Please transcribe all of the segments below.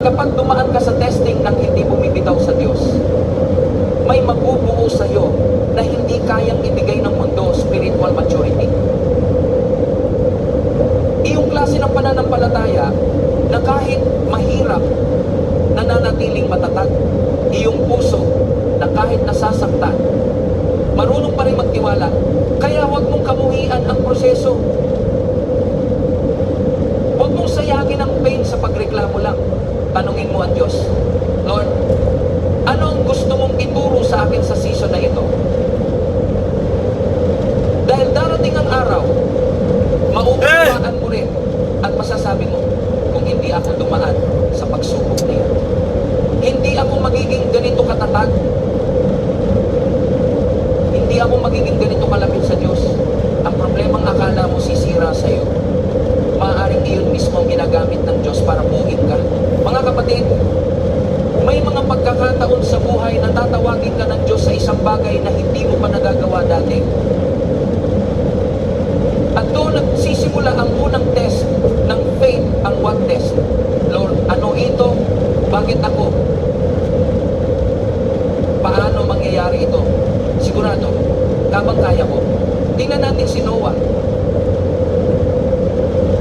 kapag dumaan ka sa testing ng hindi bumibitaw sa Diyos, may mabubuo sa iyo na hindi kayang ibigay ng mundo, spiritual maturity. Iyong klase ng pananampalataya na kahit mahirap, nananatiling matatag. Iyong puso na kahit nasasaktan, marunong pa rin magtiwala. Kaya huwag mong kamuhian ang proseso. Huwag mong sayagin ang pain sa pagreklamo lang. Tanungin mo ang Diyos, Lord, ano ang gusto mong ituro sa akin sa season na ito? Dahil darating ang araw, mauunawaan mo rin at masasabi mo, kung hindi ako dumaan sa pagsubok na yan, hindi ako magiging ganito katatag, hindi ako magiging ganito kalapit sa Diyos. Ang problemang akala mo sisira sa iyo, maaaring iyon mismo ang ginagamit ng Diyos para buuin ka. Mga kapatid, may mga pagkakataon sa buhay na tatawagin ka ng Diyos sa isang bagay na hindi mo pa nagagawa dati. At doon nagsisimula ang unang test ng faith, ang what test? Lord, ano ito? Bakit ako? Paano mangyayari ito? Sigurado, kabang kaya ko. Tingnan natin si Noah.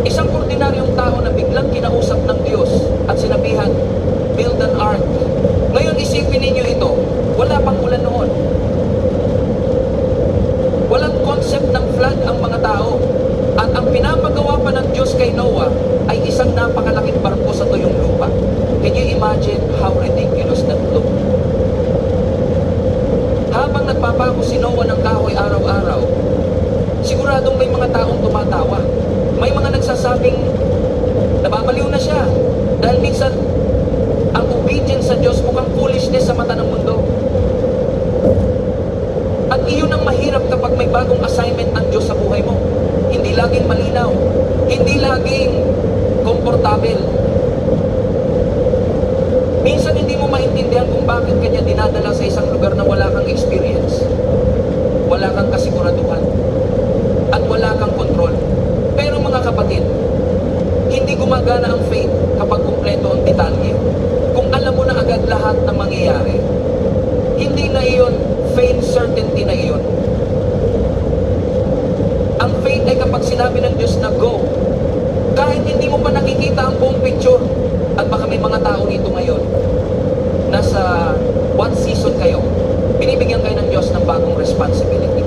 Isang ordinaryong tao na biglang kinausap ng Diyos at sinabihan, build an ark. Ngayon isipin ninyo ito, wala pang ulan noon. Walang concept ng flood ang mga tao. At ang pinapagawa pa ng Diyos kay Noah ay isang napakalaking barko sa tuyong lupa. Can you imagine how ridiculous that looked? Habang nagpapako si Noah ng kahoy araw-araw, siguradong may mga taong tumatawa. May mga nagsasabing nababaliw na siya. Dahil minsan, ang obedience sa Diyos mukhang foolishness sa mata ng mundo. At iyon ang mahirap kapag may bagong assignment ang Diyos sa buhay mo. Hindi laging malinaw. Hindi laging komportable. Minsan hindi mo maintindihan kung bakit kanya dinadala sa isang lugar na wala kang experience, wala kang kasiguraduhan, at wala kang control. Pero mga kapatid, hindi gumagana ang faith kapag kumpleto ang detalye. Kung alam mo na agad lahat ng mangyayari, hindi na iyon faith certainty na iyon. Ang faith ay kapag sinabi ng Diyos na go, kahit hindi mo pa nakikita ang buong picture. At baka may mga tao dito ngayon, nasa what season kayo, binibigyan kayo ng Diyos ng bagong responsibility.